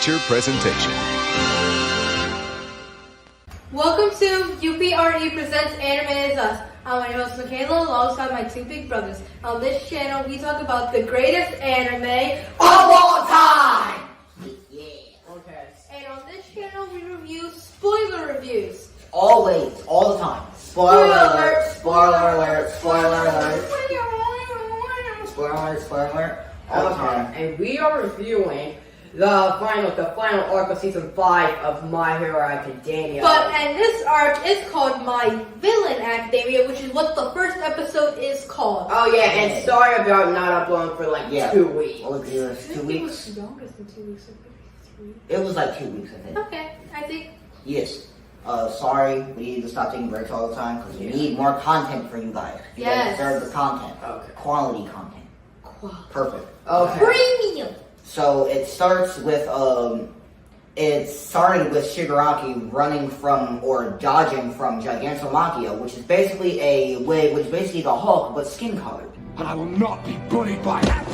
feature presentation. Welcome to UPRE Presents Anime Is Us. I'm your host Mikayla alongside my two big brothers. On this channel, we talk about the greatest anime of all time! Yeah. Okay. And on this channel, we review spoiler reviews. Always, all the time. Spoiler alert, spoiler alert, spoiler alert. Spoiler alert, spoiler alert. All the time. And we are reviewing the final arc of season 5 of My Hero Academia. And this arc is called My Villain Academia, which is what the first episode is called. Oh yeah, and sorry about not uploading for 2 weeks. What was it? 2 weeks? It was longer than 2 weeks. Maybe 3. It was like 2 weeks, I think. Okay, I think. Yes. Sorry, we need to stop taking breaks all the time because we need more content for you guys. You guys deserve the content. Okay. Quality content. Perfect. Okay. Premium. So it starts with it started with Shigaraki running from or dodging from Gigantomachia, which is basically the Hulk but skin colored. But I will not be bullied by that.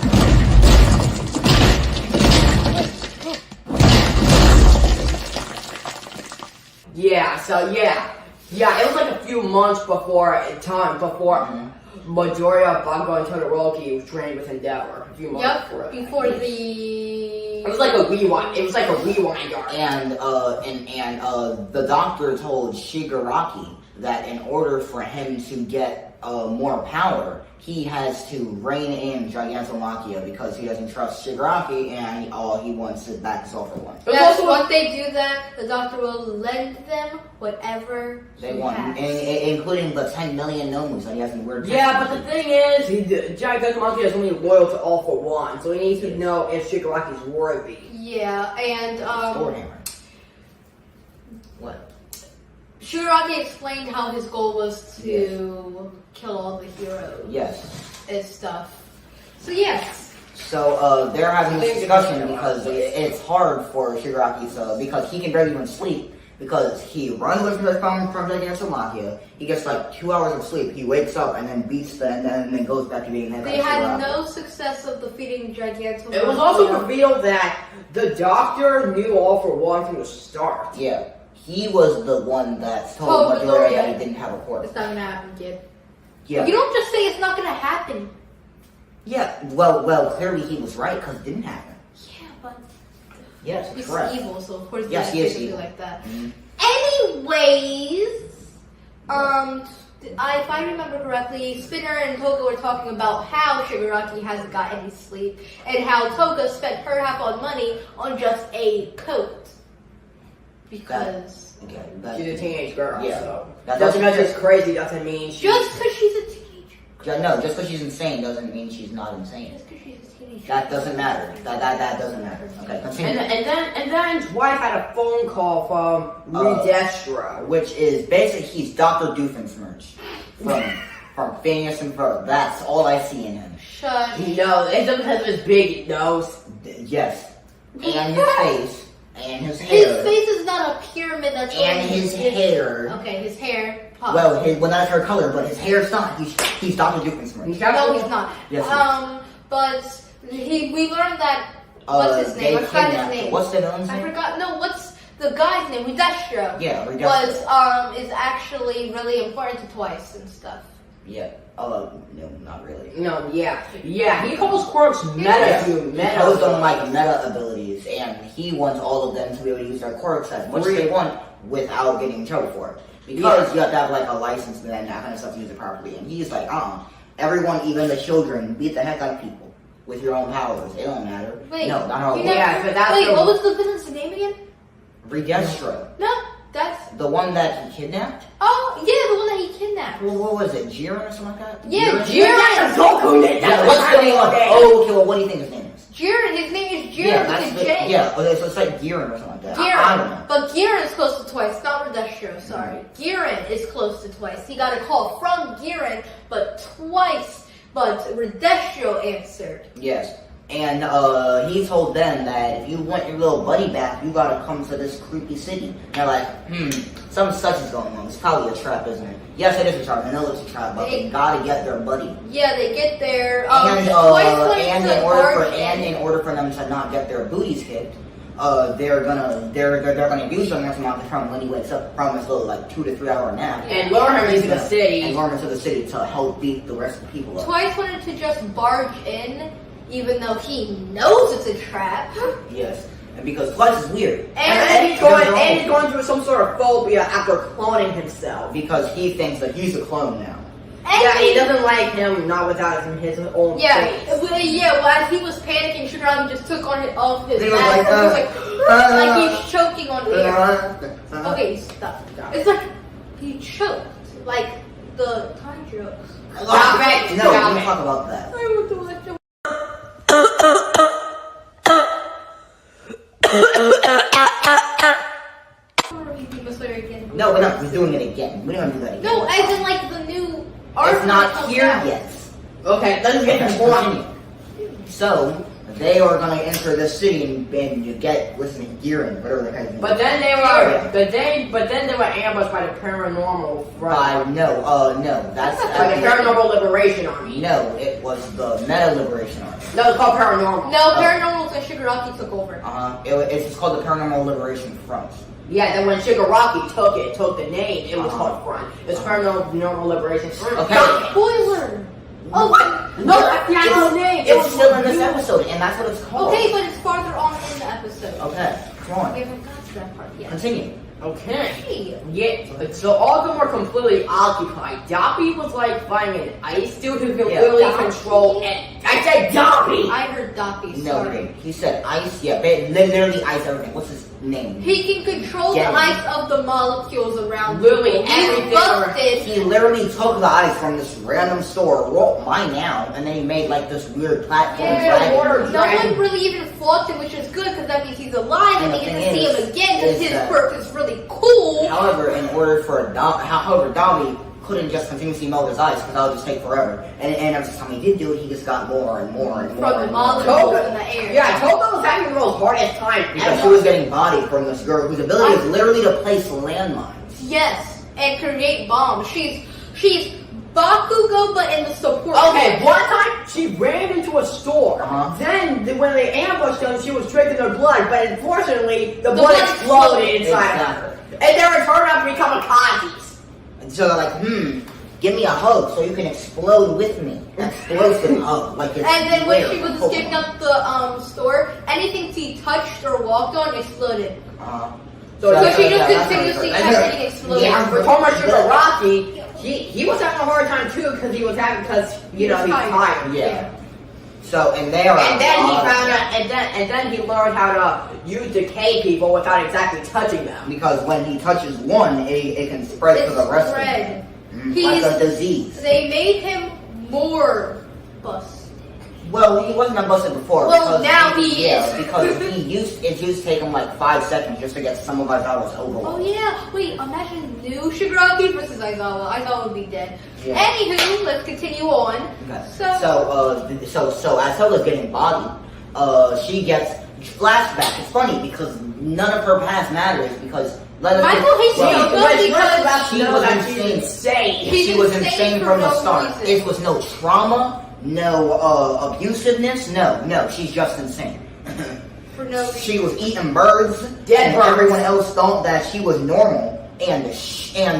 Yeah, it was like a few months before Midoriya, Bakugo, and Todoroki was trained with Endeavor. A few months before that. Before the... It was like a rewind. It was like a rewind arc. And the doctor told Shigaraki that in order for him to get more power, he has to rein in Gigantomachia because he doesn't trust Shigaraki and all he wants is back his all for one. That's what they do that, the doctor will lend them whatever They he want, has. including the 10 million nomus that he has in Word. Yeah, but the thing is, Gigantomachia is only loyal to All for One, so he needs to know if Shigaraki's worthy. Yeah, and Storehammer. What? Shigaraki explained how his goal was to kill all the heroes. Yes. And stuff. So yes. So they're having this discussion because it's hard for Shigaraki because he can barely even sleep because he runs away from Gigantomachia. He gets like 2 hours of sleep. He wakes up and then beats them and then goes back to being head. They had no success of defeating Gigantomachia. It was also revealed that the Doctor knew All for One from the start. Yeah. He was the one that told Midoriya that he didn't have a quarter. It's not gonna happen, kid. Yeah. You don't just say it's not gonna happen. Yeah. Well, clearly he was right because it didn't happen. Yeah, but Yes, he's correct. evil, so of course Yes, he he is has to be evil. like that. Mm-hmm. Anyways, if I remember correctly, Spinner and Toga were talking about how Shigaraki hasn't got any sleep and how Toga spent her half on money on just a coat. Because Okay, She's a teenage girl, Yeah. so That doesn't doesn't- mean she's crazy. Doesn't mean she. just because she's a teenager. No, just because she's insane doesn't mean she's not insane. Just because she's a teenager. That doesn't matter. That doesn't matter. Okay, continue. And then Dwight had a phone call from Redestro. Which is basically he's Dr. Doofenshmirtz from Phineas and Ferb. That's all I see in him. Shush. No, it's because of his big nose. Yes, and his face and his hair. His face is not a pyramid. That's And only his hair. Okay, his hair. Pop. Well, that's her color, but his hair's not. He's Dr. Doofenshmirtz. No, he's not. Yes, he But we learned that. What's his name? I forgot his name. What's the villain's I name? forgot. No, what's the guy's name? Redestro. Yeah, Redestro. Is actually really important to Twice and stuff. Yeah. Oh, no, not really. No, yeah. He calls quirks meta. He knows them like meta abilities, and he wants all of them to be able to use their quirks as much as they want without getting in trouble for it. Because you have to have like a license and that kind of stuff to use it properly. And he's like, everyone, even the children, beat the heck out of people with your own powers. It don't matter. Wait, no, not all. Wait, what was the villain's name again? Redestro. No, that's. The one that he kidnapped? Oh, yeah, the one that he kidnapped. Well, what was it? Jiren or something like that? Yeah, Jiren. Goku did that. Yeah, what's the name of it? Oh, okay, well, what do you think his name is? Jiren, his name is Jiren Yeah, with a J. Yeah, so it's like Jiren or something like that. I don't know. But Giran is close to Twice, not Redestro, sorry. Giran is close to Twice. He got a call from Giran, but Redestro answered. Yes. And he told them that if you want your little buddy back, you gotta come to this creepy city. And they're like, something such is going on. It's probably a trap, isn't it? Yes, it is a trap. I know it's a trap, but they gotta get their buddy. Yeah, they get their and in order for them to not get their booties kicked, they're gonna use him next month from when he wakes up from his little like 2 to 3 hour nap And lure him into the city. and lure him into the city to help beat the rest of the people up. Twice wanted to just barge in, even though he knows it's a trap. Yes, and because Twice is weird. And he's going through some sort of phobia after cloning himself. Because he thinks that he's a clone now. And Yeah, he doesn't like him not without his own Yeah, face. as he was panicking, Shigaraki just took off his He was mask. like, He was like he's choking on air. Uh, Okay, stop. It's like he choked, like the time jokes. Stop it! No, Stop we it. talk about that. I want to watch a again. No, we're not doing it again. We don't want to do that again. No, as in like the new art. It's not here yet. Okay, let's get Okay, him one. continue. So, they are going to enter the city and you get, listen, Gearing, whatever the heck. But then they were ambushed by the paranormal front. No, that's By the paranormal liberation army. No, it was the Meta Liberation Army. No, it's called paranormal. No, Paranormal and Shigaraki took over. It's just called the Paranormal Liberation Front. Yeah, then when Shigaraki took the name, it was called Front. It's paranormal liberation front. Okay. Spoiler! Oh, What? No, that's the actual name. It's still in this episode, and that's what it's called. okay, but it's farther on in the episode. Okay, come on. We haven't got to that part yet. Continue. Okay. Hey. Yeah, so all of them were completely occupied. Doppy was like fighting an ice dude who could Yeah. literally Doppy? control it. I said Doppy! I heard Doppy, No, sorry. he said ice. Yeah, literally ice everything. What's his name? He can control Yeah. the ice of the molecules around Literally people. He's everything busted. He literally took the ice from this random store, wrote mine out, and then he made like this weird platform Yeah, dragon. water no dragon. one really even fought him, which is good because that means he's alive and And we the get to thing see is- him again because is his that- quirk is really cool. However, in order for Dobby couldn't just continuously melt his ice because that would just take forever. And every time he did do it, he just got more and more and more. From the and more. molecules in the air. Yeah, Toko was having the most hardest time Because she ever. was getting bodied from this girl whose ability is literally to place landmines. Yes, and create bombs. She's Bakugo, but in the support. Okay, one time she ran into a store. Uh-huh. Then when they ambushed them, she was drinking their blood, but unfortunately the blood blood exploded exploded. inside of her. And they were turned out to be kamikazes. And so they're like, give me a hug so you can explode with me. Explosive hug, like it's And then when rare she was Pokemon. escaping up the store, anything she touched or walked on exploded. So So she yeah, just continuously that's kept right. getting exploded. Yeah, for Tomo Shigaraki, he was having a hard time too because he was he's tired. Yeah. So, and they are. And then he found out, and then he learned how to use decay people without exactly touching them. Because when he touches one, it can spread It's to the rest spread. of them. He's- Like a disease. They made him more busted. Well, he wasn't busted before. Well, because now he yeah, is. because it used to take him like 5 seconds just to get some of Aizawa's Oh overload. yeah, wait, imagine new Shigaraki versus Aizawa. Aizawa would be dead. Yeah. Anywho, let's continue on. Okay. So, So Aizawa's getting bodied. She gets flashback. It's funny because none of her past matters because. Michael hates well, Yoko because she was she's insane. She's she was insane insane for from the no start. reason. It was no trauma, no abusiveness, no. She's just insane. for no reason. She was eating birds, Dead and birds. everyone else thought that she was normal. And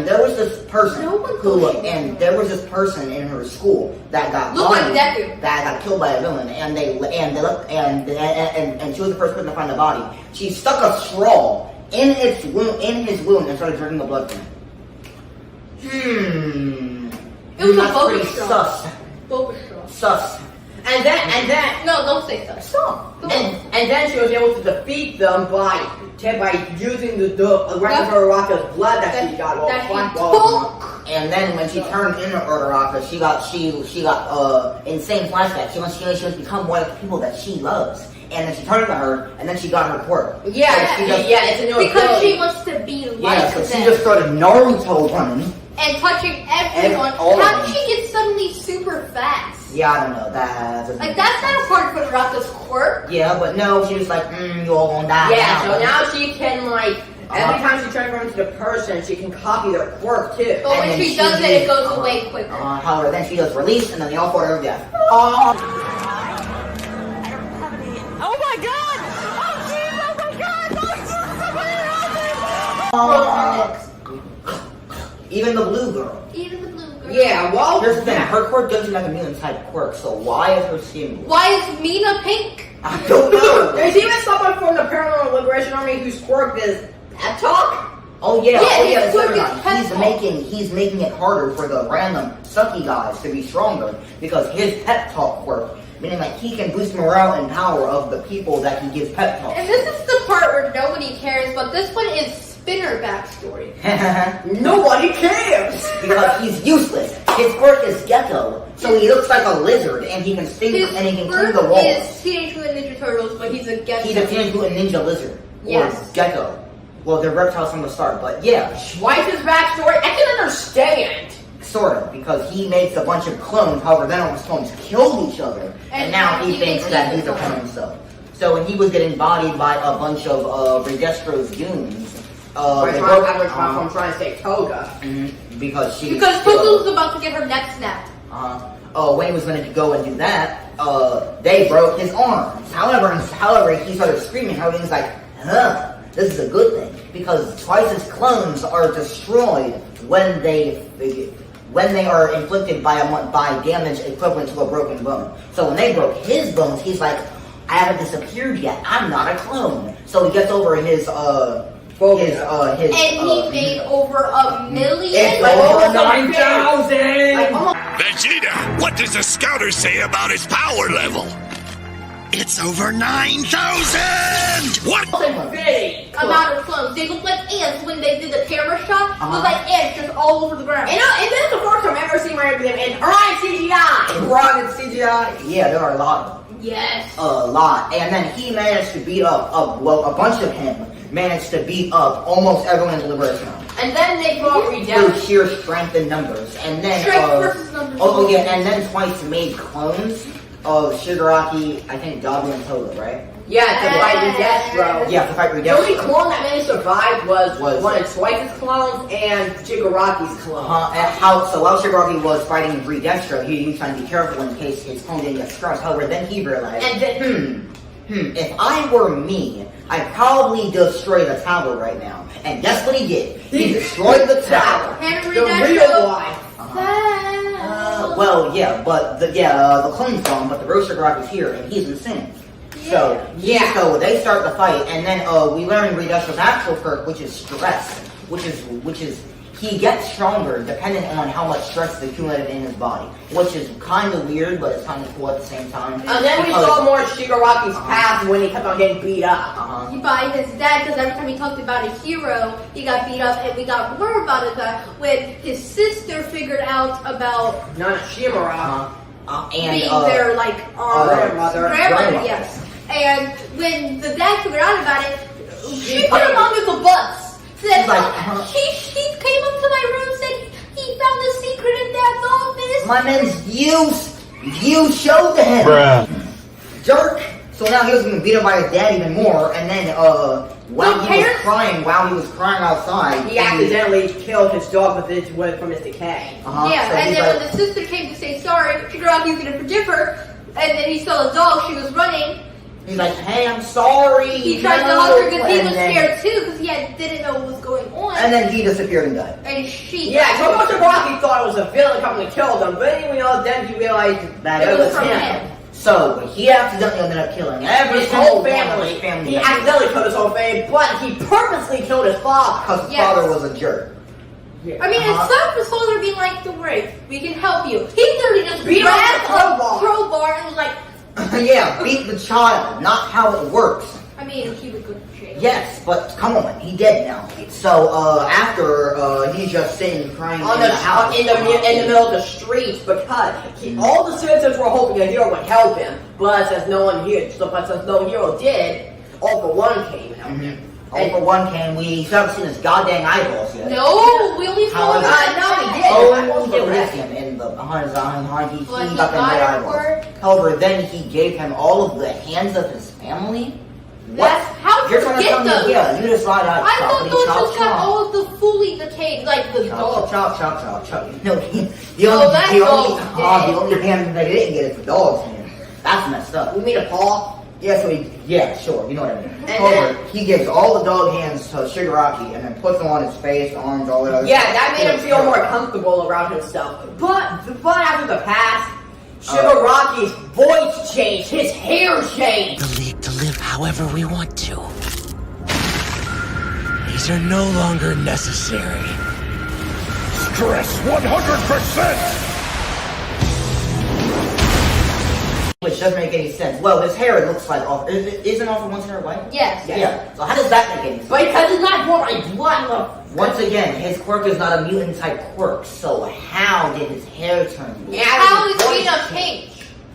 there was this person No one thought she was normal. there was this person in her school that got Look like bodied, Deku. that got killed by a villain, and she was the first person to find the body. She stuck a straw in his wound, and started drinking the blood from it. It was a That's boba pretty straw. sus. Boba straw. Sus. And then No, don't say that. Stop. and then she was able to defeat them by using the rest of her Raka's blood that she got. That he Well, took. And then when she turned into Uraraka, she got insane flashbacks. She wants to become one of the people that she loves. And then she turned into her, and then she got her quirk. Yeah, So she just- it's a new Because ability. she wants to be Yeah, like so she them. just started Naruto running. And touching everyone. all of How them. did she get suddenly super fast? Yeah, I don't know. That doesn't Like, make that's sense. not a part of Raka's quirk. Yeah, but no, she was like, you all gonna die. Yeah, so now she can like every Uh-huh. time she transforms into the person, she can copy their quirk too. But when then she does it, it goes uh-huh. away quicker. However, then she does release, and then they all fall to her death. Oh my god! Oh jeez, oh my god! Even the blue girl. Even the blue girl. Yeah, well, Here's the thing, her quirk doesn't have a mutant type quirk, so why is her skin blue? Why is Mina pink? I don't know. There's even someone from the Paranormal Liberation Army whose quirk is pep talk. Oh yeah, his quirk is Zimmerman. pet talk. He's making it harder for the random sucky guys to be stronger because his pep talk quirk, meaning like he can boost morale and power of the people that he gives pep talk. And this is the part where nobody cares, but this one is Spinner backstory. Nobody cares. Because he's useless. His quirk is gecko, so he looks like a lizard and he can sting His and he can clean quirk the walls. is Teenage Mutant Ninja Turtles, but he's a gecko. He's a Teenage Mutant Ninja Lizard. Or Yes. gecko. Well, they're reptiles from the start, but yeah. Schweizer's backstory, I can understand. Sort of, because he makes a bunch of clones, however, then all his clones killed each other, and now he thinks that he's a clone himself. So when he was getting bodied by a bunch of Redestro's goons, they broke I'm trying to say Toga. because she Because Toga was about to get her neck snapped. when he was going to go and do that, they broke his arms. However, he started screaming. However, he was like, this is a good thing because Twice's clones are destroyed when they are inflicted by damage equivalent to a broken bone. So when they broke his bones, he's like, I haven't disappeared yet. I'm not a clone. So he gets over his And he made over 1 million. It's like over 9,000. Vegeta, what does the scouter say about his power level? It's over 9,000! What? Amount of clones. They look like ants when they did the camera shot. Look like ants just all over the ground. And this is the first time I've ever seen my them in Orion CGI. Orion CGI. Yeah, there are a lot of them. Yes. A lot. And then he managed to beat up, a bunch of him managed to beat up almost everyone in the Liberation Army. And then they brought Through Redemption. sheer strength in numbers. And then, Strength versus numbers. oh yeah, and then Twice made clones of Shigaraki, I think Dabu and Toga, right? Yeah, to fight Redestro. Yeah, to fight The only Redemption. clone that managed to survive was Was- one of Twice's clones and Shigaraki's clone. So while Shigaraki was fighting Redestro, he was trying to be careful in case his clone didn't get struck. However, then he realized, And then, if I were me, I'd probably destroy the tower right now. And guess what he did? He destroyed the tower. Henry the real one. Well, yeah, but the clone's gone, but the real Shigaraki's here, and he's insane. So they start the fight, and then we learn Redestro's actual quirk, which is stress, which is he gets stronger depending on how much stress is accumulated in his body, which is kind of weird, but it's kind of cool at the same time. And then we saw more Shigaraki's past when he kept on getting beat up. By his dad, because every time he talked about a hero, he got beat up, and we got more about it when his sister figured out about Not Shimura. being their grandmother. Grandmother, yes. And when the dad figured out about it, she put him under the bus. Said, he came up to my room, said he found a secret in Dad's office. My man's you showed to him. Jerk. So now he was getting beat up by his dad even more, and then while he was crying outside, He accidentally killed his dog from his decay. Yeah, so and he's then like, when the sister came to say sorry, Shigaraki's gonna forgive her, and then he saw a dog, she was running. he's like, hey, I'm sorry. He tried to hug her because he and was then- scared too, because he didn't know what was going on. And then he disappeared and died. And she... Yeah, so Shigaraki thought it was a villain coming to kill them, but then he realized That It it was was from him. him. So he accidentally ended up killing every his single whole one of family. his family He members. accidentally killed his whole family, but he purposely killed his father. Because his Yes. father was a jerk. I mean, instead of his father being like, don't worry, we can help you. He literally just Beat him grabbed with a crowbar. a crowbar and was like, Yeah, beat the child, not how it works. I mean, he would go to jail. Yes, but come on, he dead now. So after he's just sitting crying On in the the house. in the middle of the streets because all the citizens were hoping a hero would help him, but since no hero did, All For One came out. All For One came. We still haven't seen his goddamn eyeballs yet. No, we only saw However, that. no, we did. Oh, I he won't did do with that. him in the behind his eye. He But he got them got red it eyeballs. for it. However, then he gave him all of the hands of his family. That's how You're you trying to get tell me, those. yeah, you just slide out, I thought choppity, those chop, just got chop. all of the fully decayed, like the Chop, dog. chop, chop, chop, chop. No, that dog's the only hand that they didn't get is the dog's hand. That's messed up. We made a paw. Yeah, so sure, you know what I mean. And However, he gives all the dog hands to Shigaraki and then puts them on his face, arms, all that other Yeah, stuff. that made him feel more comfortable around himself. But after the past, Shigaraki's voice changed, his hair changed. The league to live however we want to. These are no longer necessary. Stress 100%! Which doesn't make any sense. Well, his hair, it looks like isn't all for once hair white? Yes. Yeah. So how does that make any sense? Because it's not for my blood. Once again, his quirk is not a mutant type quirk. So how did his hair turn blue? How is he a pink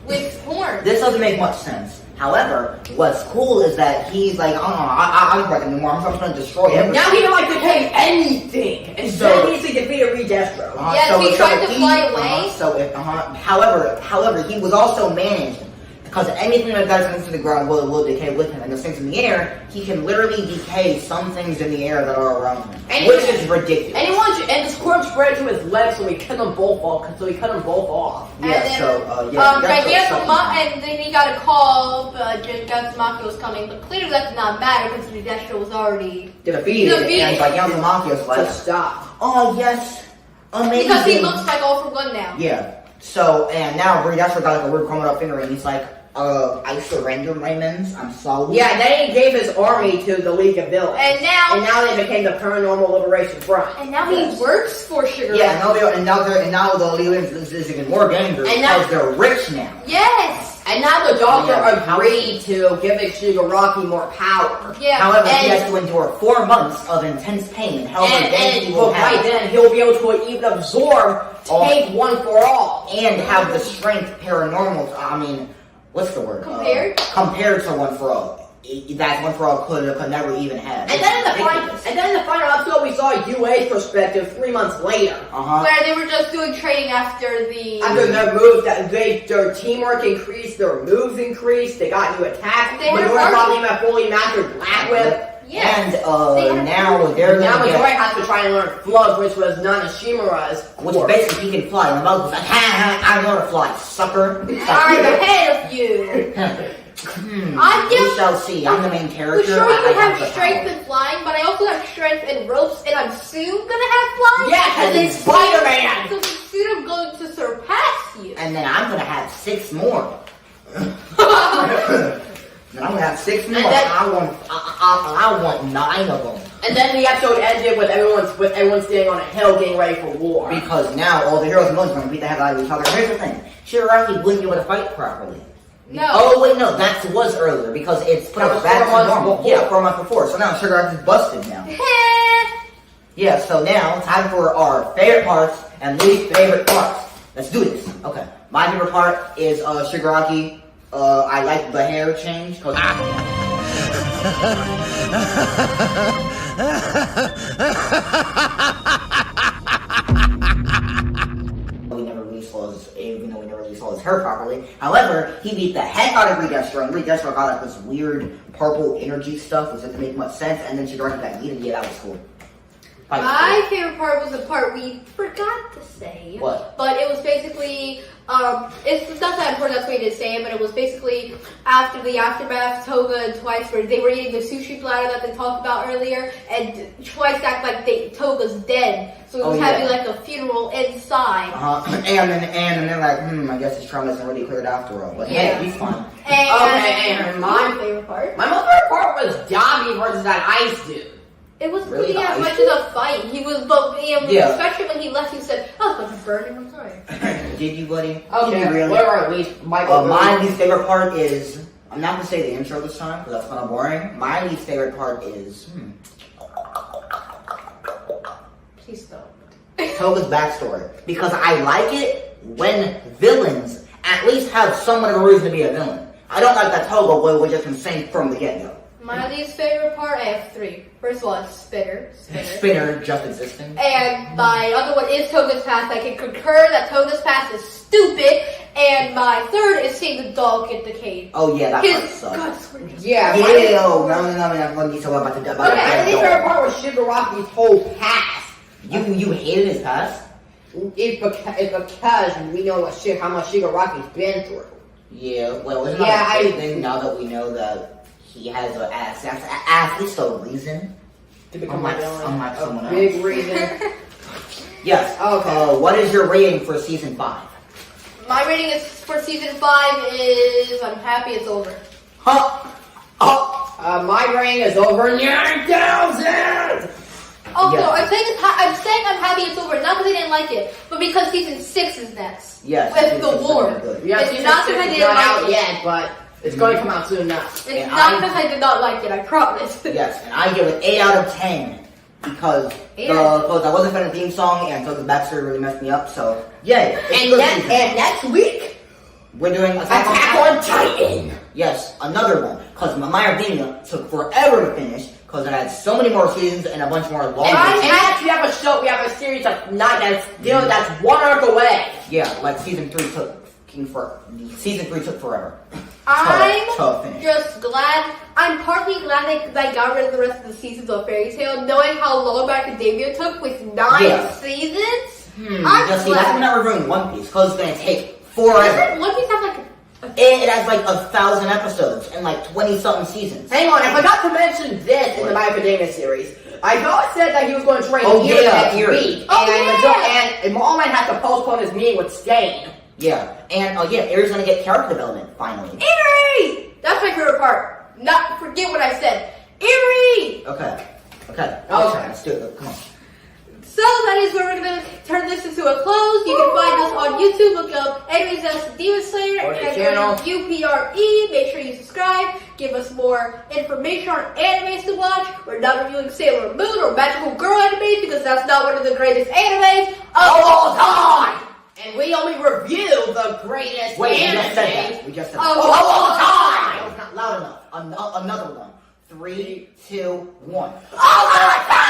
with horns? This doesn't make much sense. However, what's cool is that he's like, I don't like him anymore. I'm just going to destroy everything. Now he don't like to take anything. And so he needs to defeat a Redestro. Yes, he tried to fly away. However, he was also managed because anything that goes into the ground will decay with him. And those things in the air, he can literally decay some things in the air that are around him, which is ridiculous. And this quirk spread to his legs, so he cut them both off. And then he got a call, Gatsumaki was coming, but clearly that did not matter because Redestro was already defeated. And like Gatsumaki was like, stop. Oh yes, amazing. Because he looks like All for One now. Yeah. So and now Redestro got like a weird chromed up finger, and he's like, I surrender my mens. I'm sorry. Yeah, then he gave his army to the League of Villains. And now they became the Paranormal Liberation Front. And now he works for Shigaraki. Yeah, and now the League is even more dangerous because they're rich now. Yes. And now the Doctor agreed to giving Shigaraki more power. Yeah. However, he has to endure 4 months of intense pain. Right then, he'll be able to even absorb, take one for all, and have the strength paranormal. I mean, what's the word? Compared to One for All. That One for All could never even have. And then in the final episode, we saw UA's perspective 3 months later. Where they were just doing training after their moves, their teamwork increased, their moves increased, they got new attacks. Midori probably even fully mastered Black Whip. Yes. And now Midori has to try and learn Flood, which was none of Shimura's. Which basically he can fly. And the mug was like, I know how to fly, sucker. I'm ahead of you. We shall see. I'm the main character. For sure you have strength in flying, but I also have strength in ropes, and I'm soon gonna have flying. Yeah, because it's Spider-Man. So soon I'm going to surpass you. And then I'm gonna have 6 more. Then I'm gonna have 6 more. I want 9 of them. And then the episode ended with everyone standing on a hill getting ready for war. Because now all the heroes and villains are gonna beat the hell out of each other. Here's the thing: Shigaraki wouldn't be able to fight properly. No. Oh wait, no, that was earlier because it's put up back to normal. Yeah, 4 months before. So now Shigaraki's busted now. Yeah, so now time for our favorite parts and least favorite parts. Let's do this. Okay, my favorite part is Shigaraki. I like the hair change because. Even though we never really saw his hair properly. However, he beat the heck out of Redestro, and Redestro got like this weird purple energy stuff, which doesn't make much sense, and then Shigaraki got eaten. Yeah, that was cool. My favorite part was the part we forgot to say. What? But it was basically, it's not that important, that's why we didn't say it, but it was basically after the aftermath, Toga and Twice, where they were eating the sushi platter that they talked about earlier, and Twice acted like Toga's dead, so it was having like a funeral inside. And then like, I guess his trauma isn't really cleared after all, but hey, he's fine. And my favorite part? My most favorite part was Dabi versus that ice dude. It was really as much as a fight. He was, especially when he left, he said, "Oh, I was burning. I'm sorry." Did you, buddy? Okay. Did you really? Whatever. My least favorite part is I'm not gonna say the intro this time because that's kind of boring. My least favorite part is Please don't. Toga's backstory because I like it when villains at least have somewhat of a reason to be a villain. I don't like that Toga was just insane from the get-go. My least favorite part, I have 3. First of all, it's Spinner. Spinner just existing. And my other one is Toga's past. I can concur that Toga's past is stupid. And my third is seeing the dog get decayed. Oh yeah, that part sucks. Yeah. No, let me talk about the Okay, my least favorite part was Shigaraki's whole past. You hated his past? It's because we know how much Shigaraki's been through. Yeah, well, it's not Yeah, a big thing now that we know that he has an ass. That's at least a reason. To become Unlike a someone big else. reason. Yes. Okay. What is your rating for season 5? My rating is for season 5 is I'm happy it's over. Huh? Oh. My rating is over 9,000! Oh Yes. no, I'm saying I'm happy it's over, not because I didn't like it, but because season 6 is next. Yes. With season the 6 is war. gonna be good. Yeah, It's season not 6 because I is didn't not out like it. yet, but it's going to come out soon enough. It's And not I- because I did not like it, I promise. Yes, and I give it 8 out of 10 because because I wasn't a fan of the theme song and so the backstory really messed me up. So yay! It's a And, good season. next week, We're doing Attack on Titan! Yes, another one. Because My Academia took forever to finish because it had so many more seasons and a bunch more longer. And we actually have a show, we have a series that's that's 1 arc away. Yeah, like season 3 took forever. I'm to finish. just glad. I'm partly glad they got rid of the rest of the seasons of Fairy Tail, knowing how long Academia took with 9 Yeah. seasons. I'm Just see, that's glad. not reviewing One Piece because it's gonna take forever. Doesn't One Piece have like It has like 1,000 episodes and like 20-something seasons. Hang on, I forgot to mention this in the My Academia series. I know it said that he was going to train Oh, Eri yeah, next Eri. week, Oh, and All Might had to postpone his meeting with Stain. Yeah, and Eri's gonna get character development finally. Eerie! That's my favorite part. Not forget what I said. Eerie! Okay. Okay. Let's do it. Come on. So that is where we're gonna turn this into a close. You can find us on YouTube. Look up Enemies of Demon Slayer Or the and channel. UPRE. Make sure you subscribe. Give us more information on animes to watch. We're not reviewing Sailor Moon or Magical Girl animes because that's not one of the greatest animes of all time. And we only review the greatest Wait, we anime just said that. We just said Of that. all time. That was not loud enough. Another one. 3, 2, 1. All the time!